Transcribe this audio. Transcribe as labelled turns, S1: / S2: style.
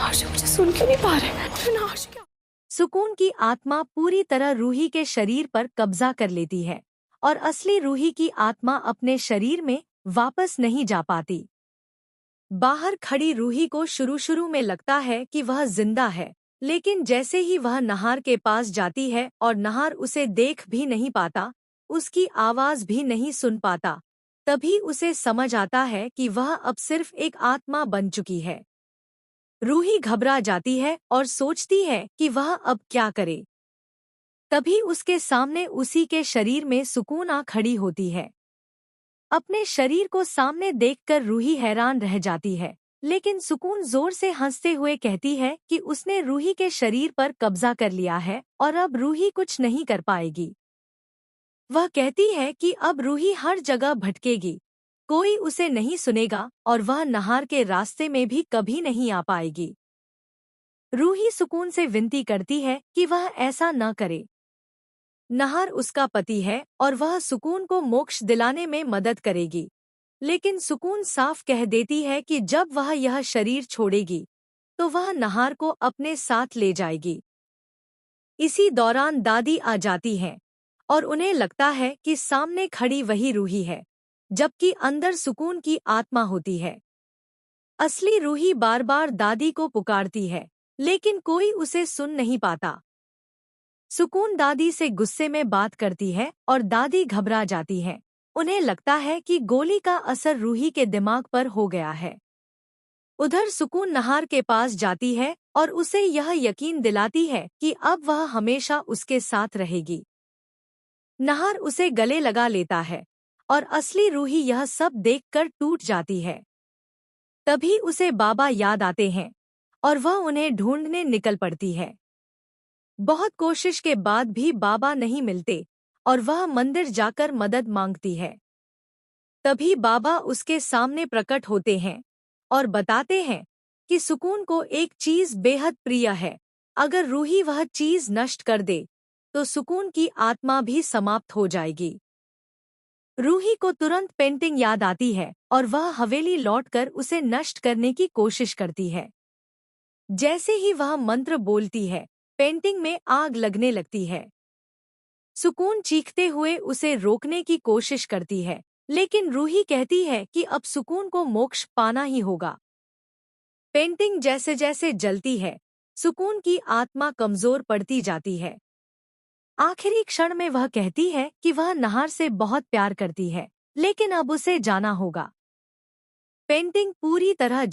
S1: आशी मुझे सुन क्यों नहीं पा रहे? अरे ना आशी क्या?
S2: सुकून की आत्मा पूरी तरह रूही के शरीर पर कब्जा कर लेती है और असली रूही की आत्मा अपने शरीर में वापस नहीं जा पाती। बाहर खड़ी रूही को शुरू में लगता है कि वह जिंदा है, लेकिन जैसे ही वह नहार के पास जाती है और नहार उसे देख भी नहीं पाता, उसकी आवाज भी नहीं सुन पाता, तभी उसे समझ आता है कि वह अब सिर्फ एक आत्मा बन चुकी है। रूही घबरा जाती है और सोचती है कि वह अब क्या करे। तभी उसके सामने उसी के शरीर में सुकून आ खड़ी होती है। अपने शरीर को सामने देखकर रूही हैरान रह जाती है, लेकिन सुकून जोर से हंसते हुए कहती है कि उसने रूही के शरीर पर कब्जा कर लिया है और अब रूही कुछ नहीं कर पाएगी। वह कहती है कि अब रूही हर जगह भटकेगी, कोई उसे नहीं सुनेगा और वह नहार के रास्ते में भी कभी नहीं आ पाएगी। रूही सुकून से विनती करती है कि वह ऐसा न करे। नहार उसका पति है और वह सुकून को मोक्ष दिलाने में मदद करेगी, लेकिन सुकून साफ कह देती है कि जब वह यह शरीर छोड़ेगी तो वह नहार को अपने साथ ले जाएगी। इसी दौरान दादी आ जाती हैं और उन्हें लगता है कि सामने खड़ी वही रूही है, जबकि अंदर सुकून की आत्मा होती है। असली रूही बार बार दादी को पुकारती है, लेकिन कोई उसे सुन नहीं पाता। सुकून दादी से गुस्से में बात करती है और दादी घबरा जाती है। उन्हें लगता है कि गोली का असर रूही के दिमाग पर हो गया है। उधर सुकून नहार के पास जाती है और उसे यह यकीन दिलाती है कि अब वह हमेशा उसके साथ रहेगी। नहार उसे गले लगा लेता है और असली रूही यह सब देखकर टूट जाती है। तभी उसे बाबा याद आते हैं और वह उन्हें ढूंढने निकल पड़ती है। बहुत कोशिश के बाद भी बाबा नहीं मिलते और वह मंदिर जाकर मदद मांगती है। तभी बाबा उसके सामने प्रकट होते हैं और बताते हैं कि सुकून को एक चीज बेहद प्रिय है। अगर रूही वह चीज नष्ट कर दे तो सुकून की आत्मा भी समाप्त हो जाएगी। रूही को तुरंत पेंटिंग याद आती है और वह हवेली लौटकर उसे नष्ट करने की कोशिश करती है। जैसे ही वह मंत्र बोलती है, पेंटिंग में आग लगने लगती है। सुकून चीखते हुए उसे रोकने की कोशिश करती है, लेकिन रूही कहती है कि अब सुकून को मोक्ष पाना ही होगा। पेंटिंग जैसे जैसे जलती है, सुकून की आत्मा कमजोर पड़ती जाती है। आखिरी क्षण में वह कहती है कि वह नहार से बहुत प्यार करती है, लेकिन अब उसे जाना होगा। पेंटिंग पूरी तरह